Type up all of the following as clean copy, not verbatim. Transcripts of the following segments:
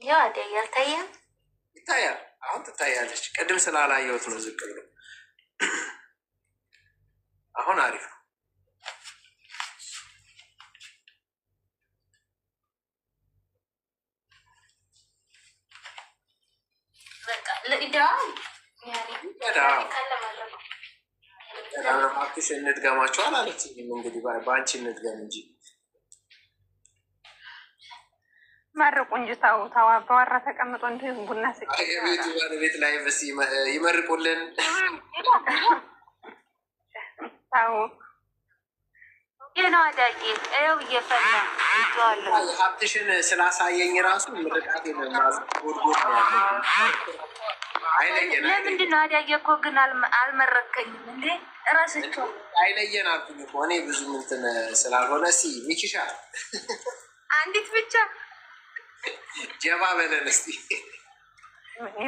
ያው አደይ አልታየም። ይታያል። አሁን ትታያለች። ቅድም ስላላየሁት ነው ዝቅ ብሎ። አሁን አሪፍ ነው። ሀብትሽ እንድገማቸዋል አለችኝም። እንግዲህ በአንቺ እንድገም እንጂ መርቁ እንጂ ታው በዋራ ተቀምጦ እንዲህ ቡና ቤቱ ባለቤት ላይ በስ ይመርቁልን። ታው ነው አዳጌ ው እየፈላ ሀብትሽን ስላሳየኝ ራሱ ምርቃት ጎድጎድ አይለየን። ለምንድን ነው አዳጌ እኮ ግን አልመረከኝም እንዴ? እራስቸው አይለየን አልኩኝ እኮ እኔ ብዙ ምንትን ስላልሆነ ሚኪሻ አንዲት ብቻ ጀባ በለን እስቲ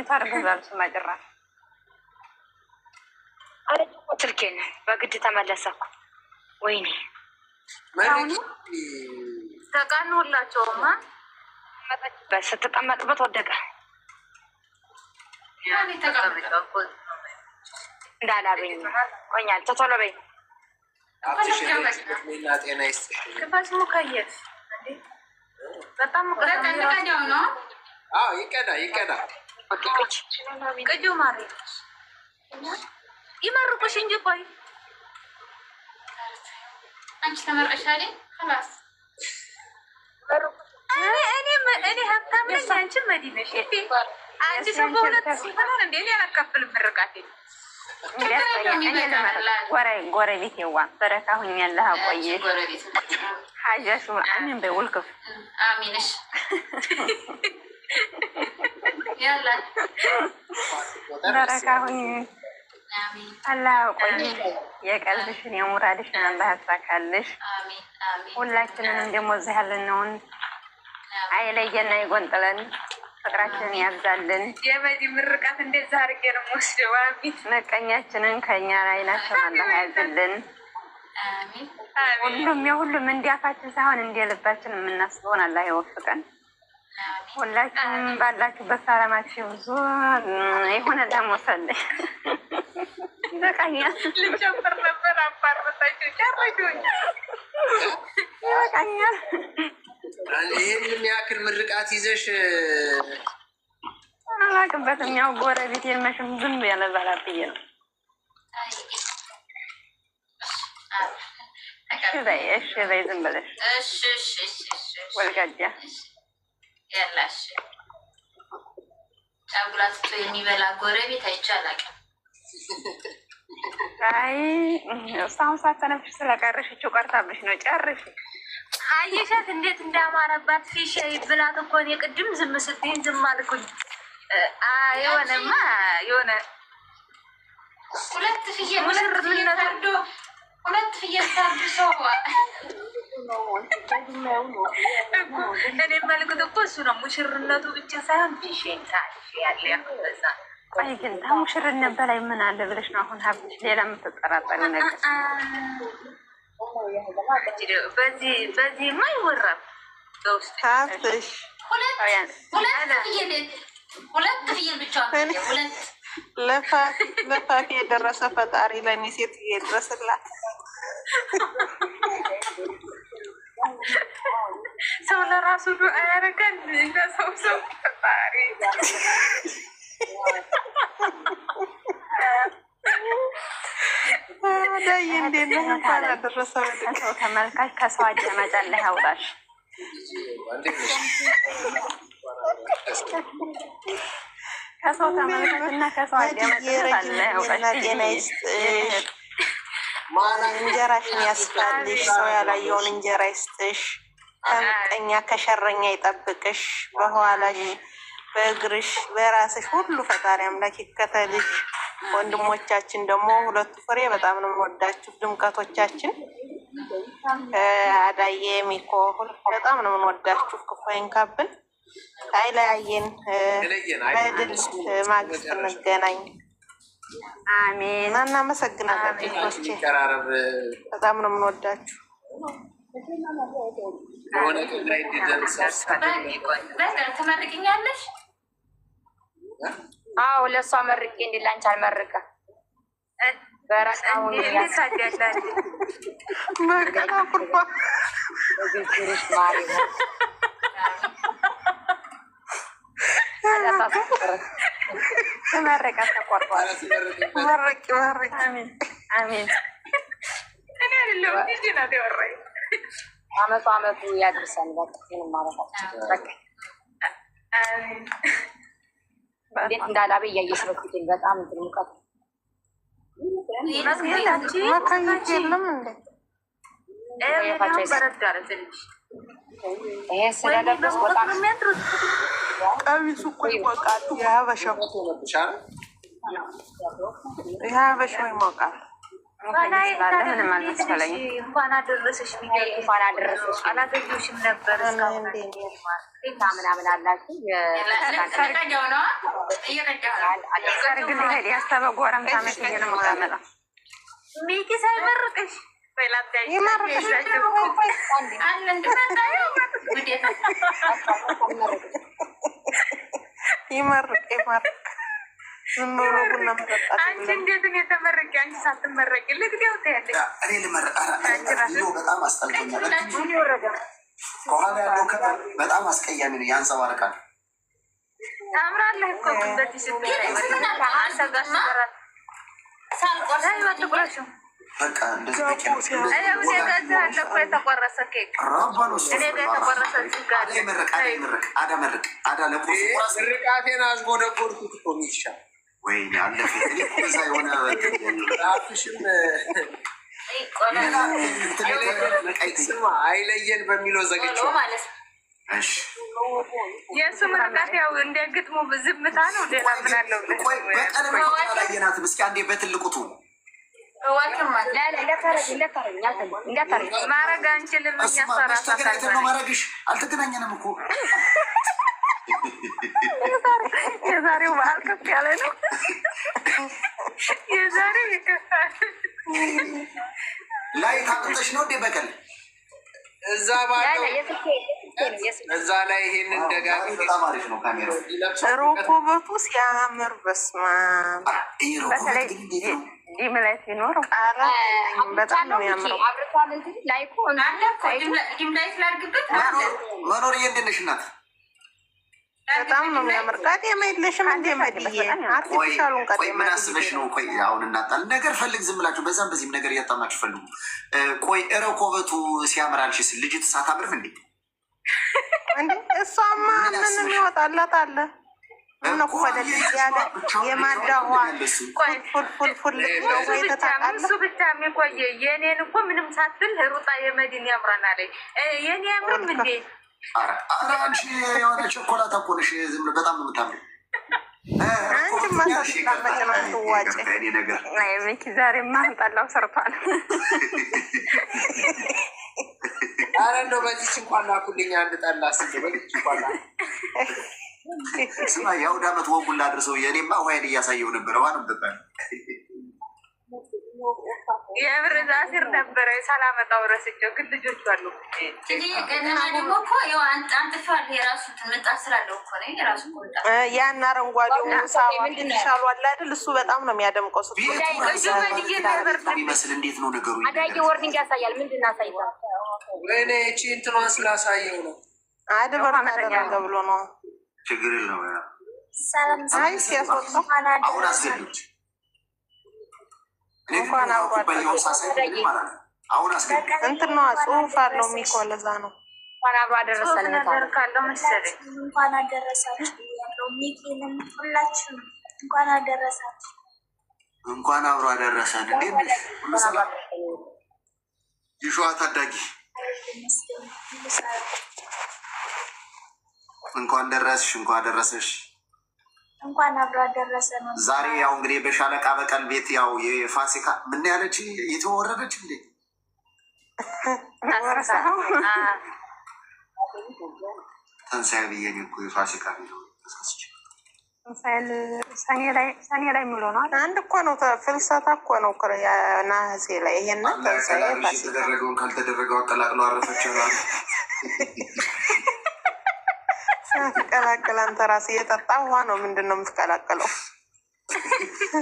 ታርገዛል ስማጭራ አረጭ ስልኬን በግድ ተመለሰኩ። ወይኔ ተቃኑላቸውማ ስትቀመጥበት ወደቀ እንዳላበኝ ቆኛል። ቶሎ በይ ና ጤና ይስጥሽ። ሙከየፍ በጣም ነው። ይቀዳ ቅጁ ማሪ ይመርቁሽ እንጂ ቆይ አንቺ ተመረሻለ خلاص እኔ ሀብታም ነኝ አንቺ መዲነሽ አንቺ ሰው በሁለት ሲሆን እንዴ እኔ አላካፍልም ምርቃቴ ጎረቤት የዋ በረካ ሁኛለህ አቆየ ሀጃሹ አሚን በውልክፍ አሚንሽ ያላ በረካ ሁኝ አላህ ቆይ የቀልብሽን የሙራድሽን አላህ ያሳካልሽ። ሁላችንንም ደግሞ እዚህ ያለነውን አይለየና ይጎንጥለን፣ ፍቅራችንን ያብዛልን። የመዲ ምርቃት እንደዛ አድርጌ ነው የምወስደው። አሚን። መቀኛችንን ከእኛ ላይ ናቸው አላህ ያዝልን። ሁሉም እንዲያፋችን ሳይሆን እንደ ልባችን የምናስበውን አላህ ይወፍቀን። ሁላችንም ባላችሁበት ሰላማችሁ ብዙ ይሁን። ለሞሰልኝ ይበቃኛል። ልጨምር ነበር አባርታችሁ ጨረሹኝ። ይበቃኛል። ይህን የሚያክል ምርቃት ይዘሽ አላቅበትም። ያው ጎረቤት የመሽም ዝም ያለ ባላብዬ ነው። እሺ በይ ዝም ብለሽ ወልጋጃ ያላሽ ጫጉላቱ የሚበላ ጎረቤት አይቻላቅም። አይ እስካሁን ሳትተነፍሽ ስለቀረሽ እችው ቀርታብሽ ነው። ጨርሽ አየሻት እንዴት እንዳማረባት ፊሽ ብላት እኮ እኔ ቅድም ዝም ስትይኝ ዝም አልኩኝ። የሆነማ የሆነ ሁለት ፍየል ታርዶ ሰው እኔ መልክት እኮ እሱ ነው። ሙሽርነቱ ብቻ ሳይሆን ፊሽ ያለ ያበዛ ቆይ ግን ሙሽርነት በላይ ምን አለ ብለሽ ነው አሁን ሀብትሽ ሌላ የምትጠራጠሪ ነገር? በዚህማ አይወራም። ሀብትሽ ሁለት ፍየል ብቻ ለፋፊ የደረሰ ፈጣሪ ለእኔ ሴት ድረስላት። ሰው ለራሱ ዱዓ ያደርጋል። ሰው ፈጣሪ ተመልካች ከሰው አዳማጭ አለ ያውጣሽ። ከሰው ተመልካች እና ከሰው አዳማጭ አለ ያውጣሽ። ጤና ይስጥሽ፣ እንጀራሽን ያስፋልሽ፣ ሰው ያላየውን እንጀራ ይስጥሽ፣ ከምቀኛ ከሸረኛ ይጠብቅሽ፣ በኋላሽ በእግርሽ በራስሽ ሁሉ ፈጣሪ አምላክ ይከተልሽ። ወንድሞቻችን ደግሞ ሁለቱ ፍሬ በጣም ነው የምንወዳችሁ። ድምቀቶቻችን አዳዬ ሚኮ በጣም ነው የምንወዳችሁ። ክፉ አይንካብን፣ አይለያየን። በድል ማግስት እንገናኝ። አሜን። እናመሰግናለን። ቤቶቼ በጣም ነው የምንወዳችሁ። የሆነ ቀን ላይ እንዲደርስ ትመርቅኛለሽ? አዎ ለእሷ መርቄ እንዲ ላንቺ አልመርቀ በረቃሁን መቀና ኩርባ ተመረቀ ተቆርጧል። መረቂ መረቂ አሜን አሜን። እኔ አይደለሁ እንጂ ናት ያወራኝ። አመቱ ያድርሰን። በቃ ምንም ማለታችን በቃ እንዴት እንዳላበ እያየሽ ነው ፊቴን በጣም ሙቀት መካየት የለም እንዴ? በረድ አለ ትንሽ። ይሄ ስለለበስ በጣም ቀሚሱ እኮ ይሞቃል። የሀበሻው ይሞቃል። ምንም አልመሰለኝም። እንኳን አደረሰሽ እንኳን አደረሰሽ። አላገኘሁሽም ነበር ምናምን አላችሁ ሰርግ ያሰበ ጎረምሳ መስዬ ነው የምታመጣው። ሚኪ ሳይመርቅሽ ይመርቅ ይመርቅ። ዝም ብሎ ቡና መጠጣት። አንቺ እንዴት ነው የተመረቂ? አንቺ ሳትመረቂ ልግዴው ትያለሽ። እኔ ልመረቅ በጣም አስጠልቶኛል። ከኋላ ያለው ከለር በጣም አስቀያሚ ነው፣ ያንጸባርቃል። ታምራለህ እኮ እንደዚህ ስትይ አንተ ጋር ሲበራል ሳልቆርጥ ይወጥቁራሽ በቃ እንደዚህ በቂ ነው። እኔ ጋር አለ እኮ የተቆረሰ ኬክ። እኔ ጋር የተቆረሰ ኬክ አለ። አዳ ለቁርስ ምርቃቴን አዝጎደጎድኩት እኮ ሚሻ። ወይኔ አለፈ። እኔ እኮ እዛ የሆነ አፍሽም አይለየን በሚለው ዘግቼው ማለት ነው። የእሱ ምርቃት ያው እንደ ግጥሙ ዝምታ ነው። ሌላ ምን አለው? ላየናትም እስኪ አንዴ በትልቁቱ ማረግ አንችልም። ማረግሽ አልተገናኘንም እኮ የዛሬው በዓል ከፍ ያለ ነው። የዛሬው ይከፋል። ላይ ታጥተሽ ነው እንዴ በቀል እዛ ባለው እዛ ላይ ይሄንን ደጋግ በጣም አሪፍ ነው። ካሜራው ሮኮበቱ ሲያምር በስማ በተለይ ዲም ላይ ሲኖረው በጣም ነው የሚያምረው። መኖር እየንድንሽ ናት በጣም ነው የሚያምር። ቀጤማ የለሽም እንዴ? መድዬ አርቲፊሻሉን ቀጤማ ምን አስበሽ ነው? ቆይ አሁን እናጣል ነገር ፈልግ ዝም ብላችሁ በዛም በዚህም ነገር እያጣማችሁ ፈልጉ። ቆይ ረኮበቱ ሲያምራልሽ ልጅቱ ሳታምርም እንዴ? እንዴ እሷማ ምንም ይወጣላት አለ እነኮደል ያለ የማዳዋ ፉልፉል እሱ ብቻ የሚቆየ የኔን እኮ ምንም ሳትል ሩጣ የመዲን ያምራናል። የኔ ያምርም እንዴ? አንቺ የሆነ ቸኮላታ እኮ ነሽ። ዝም ብለህ በጣም ነው የምታምሪው። አንቺ ማሳመጭ ነው ትዋጭ ነገር ሚኪ ዛሬ ማንጣላው ሰርቷል። አረ እንደው በዚች እንኳን ላኩልኝ አንድ ጠላ ስል በዚች እንኳን ስማ የአውደ ዓመት ወጉን ላድርሰው። የእኔማ ውሀይን እያሳየው ነበረ። ዋንም ጠጣል የምር ዛሲር ነበረ ሳላመጣው ረስቼው፣ ግን ልጆች አሉ። ደግሞ እኮ አንጥፋል የራሱ ምጣድ ስላለው እኮ ነው የራሱ ያን አረንጓዴው ሳዋሻሉ አለ አይደል? እሱ በጣም ነው የሚያደምቀው። ይመስል እንዴት ነው ነገሩ? አዳጊ ወርኒንግ ያሳያል። ምንድን አሳይቷል? ወይኔ እቺ እንትኗን ስላሳየው ነው አድበር ያደረገ ብሎ ነው። ችግር የለው። አይ ሲያስወጣው አሁን አስገዱት። እንኳን አሁን አስገዱ። እንትን ነዋ ጽሁፍ አለው የሚኮ ለዛ ነው። እንኳን አብሮ አደረሰን ካለው መሰለኝ። እንኳን አደረሳችሁ ያለው ሚኪንም ሁላችንም እንኳን አደረሳችሁ። እንኳን አብሮ አደረሰን። እንዴት ነሽ? ሁሉ ሰላም? ይሸዋ ታዳጊ እንኳን ደረስሽ፣ እንኳን ደረሰሽ። እንኳን አብሮ አደረሰን። ዛሬ ያው እንግዲህ በሻለቃ በቀል ቤት ያው የፋሲካ ምን ያለች የተወረደች እንዴ ተንሳይ ብዬኝ እኮ የፋሲካ ቪዲዮ ተሳስቼ ሰኔ ላይ የሚውለው ነው። አንድ እኮ ነው። ፍልሰታ እኮ ነው ነሐሴ ላይ። ይሄን የተደረገውን ካልተደረገው አቀላቅለው አረፈች ይላል። ሳትቀላቅል አንተ ራስህ እየጠጣ ውሃ ነው ምንድን ነው የምትቀላቅለው?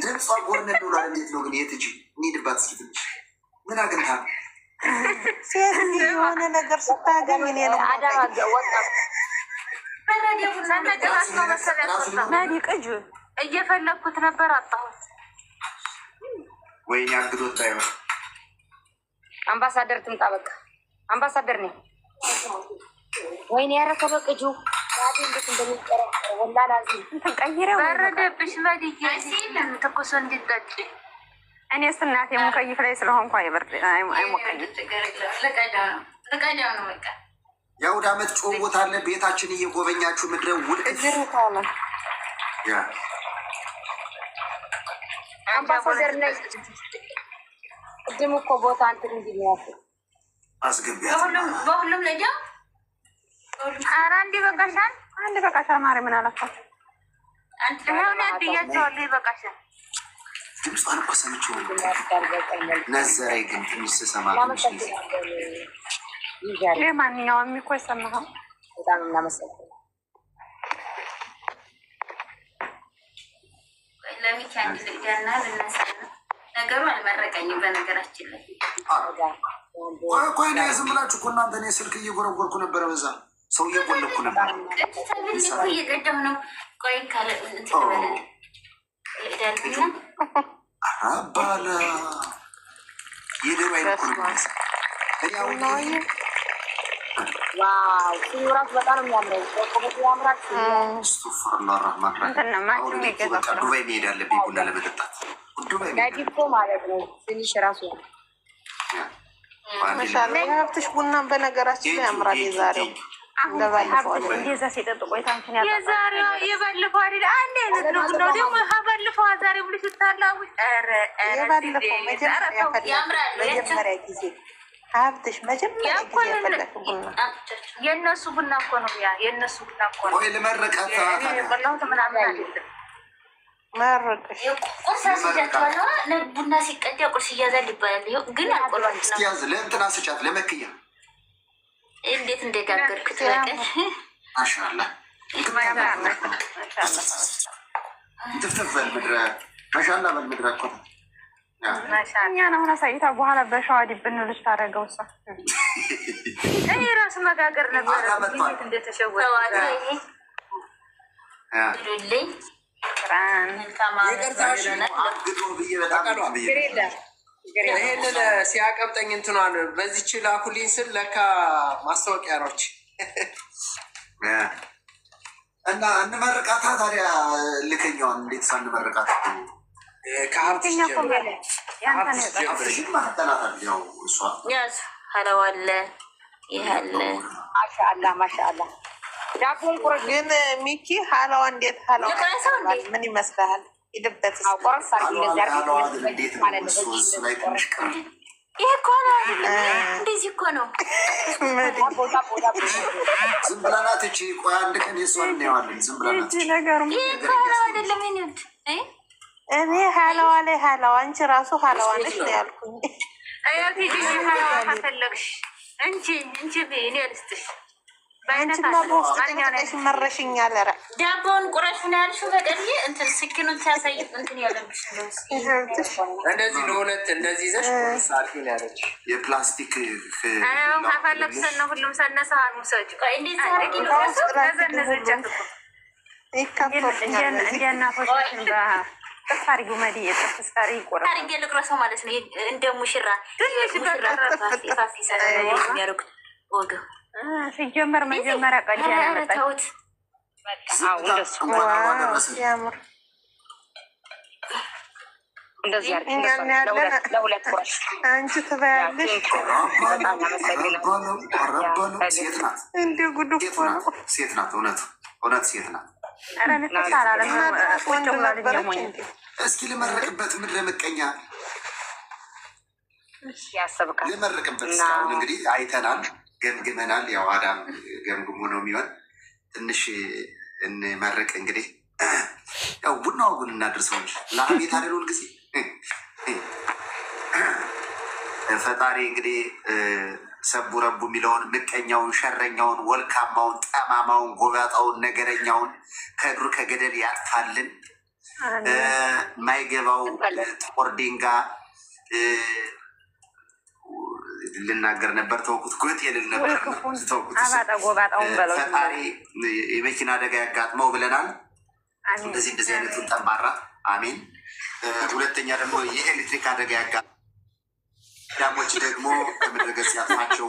ድምጿ ጎርነ ብሏል። እንዴት ነው ግን የትጂ እንሂድባት እስኪ ትንሽ ምን አግኝታ ሴት የሆነ ነገር ስታገኝ እኔ ነው ቅጁ እየፈለግኩት ነበር አጣሁት። ወይኔ አግዶት ታይሆን አምባሳደር ትምጣ። በቃ አምባሳደር ነኝ። ወይኔ ያረከበ ቅጁ እንዴት እንደሚቀረ ወላላ ተቀይረ በረደብሽ መድዬ ትኩስ እንዲጠጪ እኔ ስናት የሙከይፍ ላይ ስለሆንኩ አይበርድ አይሞቀኝም። ለቀዳው ነው በቃ የአውደ ዓመት ጮቦት አለ። ቤታችን እየጎበኛችሁ ምድረ ውድቅ አምባሳደር ነኝ። ቅድም እኮ ቦታ እንትን እንዲያስ አስገቢያት በሁሉም ለጃ ኧረ አንድ ይበቃሻል፣ አንድ በቃሻል። ማሪ ምን አላፋቸው ይኸውና ብያቸዋለሁ። ይበቃሻል። ድምጿን እኮ ሰምቼው ነዘረኝ፣ ግን ትንሽ ስሰማ ማንኛውም እኮ ይሰማሃል። በጣም እናመሰግናለን። ለሚኪ አንድ ልግደና ልነሳ ነው። ነገሩ አልመረቀኝም። በነገራችን ላይ ቆይ ዝም ብላችሁ እኮ እናንተ እኔ ስልክ እየጎረጎርኩ ነበረ፣ በዛ ሰው እየቆለኩ ነበር። እየቀዳሁ ነው። ቆይ ካለ አባለ የደሩ አይነት ዋው ሲራስ በጣም የሚያምረው ቆቆበት ያምራል። ዱባይ መሄድ አለብኝ ቡና ለመጠጣት። ዱባይ ዳዲኮ ማለት ነው። ትንሽ ራሱ ማሻአላ የሀብትሽ ቡናን በነገራችን ላይ ያምራል። የዛሬው እንደባለፈው እንደዛ ሲጠጡ ቆይታችን ያጣ የዛሬው የባለፈው አይደል? አንድ አይነት ነው ነው ደግሞ ባለፈው ዛሬ ብሎ ሲታላው የባለፈው መጀመሪያ ጊዜ ሀብትሽ መጀመሪያ ጊዜ ያፈለክ ቡና የእነሱ ቡና እኮ ነው። ያ የእነሱ ቡና እኮ ነው። ወይ ለመረቃታ በላሁት ምናምን አይደለም። መረቅሽ ቁርስ አስይዛችኋለሁ። ቡና ሲቀዳ ቁርስ እያዛል ይባላል። ግን አልቆሏል። እስኪያዝ ለእንትና ስጫት ለመክያ እንዴት እንደጋገርኩት በቀን ማሻአላ ትፍትፍ በልምድረ ማሻአላ በልምድረ እኮ እኛን አሁን አሳይታ በኋላ በሸዋዲ ብንልሽ ታደረገው እሷ እኔ ራሱ መጋገር ነበር። እንዴት እንደተሸወደ ልኝ ይሄንን ሲያቀብጠኝ እንትኗን በዚች ላኩልኝ ስል ለካ ማስታወቂያ ነች እና እንመርቃታ። ታዲያ ልከኛዋን እንዴት ሳንመርቃት ከሀብትሽ ያዝ ሀለዋለ ይህ አለ። ማሻአላ ማሻአላ ዳቦን ቁረጥ። ግን ሚኪ ሀላዋ እንዴት ሀላዋ ምን ይመስልሃል? ሂድበት ቆረስ ይህ እኮ ነው። እንደዚህ እኮ ነው። ዝም ብለናት እቺ ቆይ አንድ ቀን የሷን እናየዋለን። ዝም ብለናት ነገሩ ይህ እኮ ነው አይደለም። እኔ ሀላዋ ላይ ሀላዋ አንቺ ራሱ ሀላዋ ነሽ ነው ያልኩኝ። ሀላዋ ከፈለግሽ እንጂ እኔ ልስጥሽ አንቺማ በውስጥ ጠንቅቀሽ መረሽኛል። ኧረ ዳቦውን ቁረሽ ነው ያልሽው። በቀን እንትን ስኪኑን ሲያሳይ እንትን ያለብሽ እንደዚህ ለሁለት እንደዚህ ይዘሽ ሳርፊ ነው ያለች የፕላስቲክ ከፈለግሽ ሰነ ሁሉም ሰነሳ ሙሰጭ እንደዚህ አድርጊ ነው ተዘነዘቻት እኮ ይካፈሉኛል እንደ እናቶቻችን በጥፋሪጉ መዲ የጥፍስታሪ ይቆረ አድርጌ ልቁረሰው ማለት ነው። እንደ ሙሽራ ፋፊ ሰ የሚያደርጉት ወገው ሲጀመር መጀመሪያ ቀድ ያመጣሁት ሲያምር እንደዚህ ለሁለት ቁረሽ አንቺ ትበያለሽ። እንደ ጉድ እኮ ነው። ሴት ናት። እውነት ሴት ናት። እስኪ ልመረቅበት ምድረ ምቀኛ ያሰብካል። ልመረቅበት እስካሁን እንግዲህ አይተናል፣ ገምግመናል። ያው አዳም ገምግሞ ነው የሚሆን። ትንሽ እንመርቅ እንግዲህ ያው ቡናው ግን እናደርሰው እንጂ ለአቤት አይደል ጊዜ ፈጣሪ እንግዲህ ሰቡ ረቡ የሚለውን ምቀኛውን፣ ሸረኛውን፣ ወልካማውን፣ ጠማማውን፣ ጎባጣውን፣ ነገረኛውን ከዱር ከገደል ያጥፋልን። ማይገባው ጥቁር ድንጋይ ልናገር ነበር ተውኩት። ጎጥ የልል ነበር ተውኩት። ፈጣሪ የመኪና አደጋ ያጋጥመው ብለናል። እንደዚህ አይነቱን ጠንባራ አሜን። ሁለተኛ ደግሞ የኤሌክትሪክ አደጋ ያጋጥመው ዳሞች ደግሞ ከምድረ ገጽ ያጥፋቸው።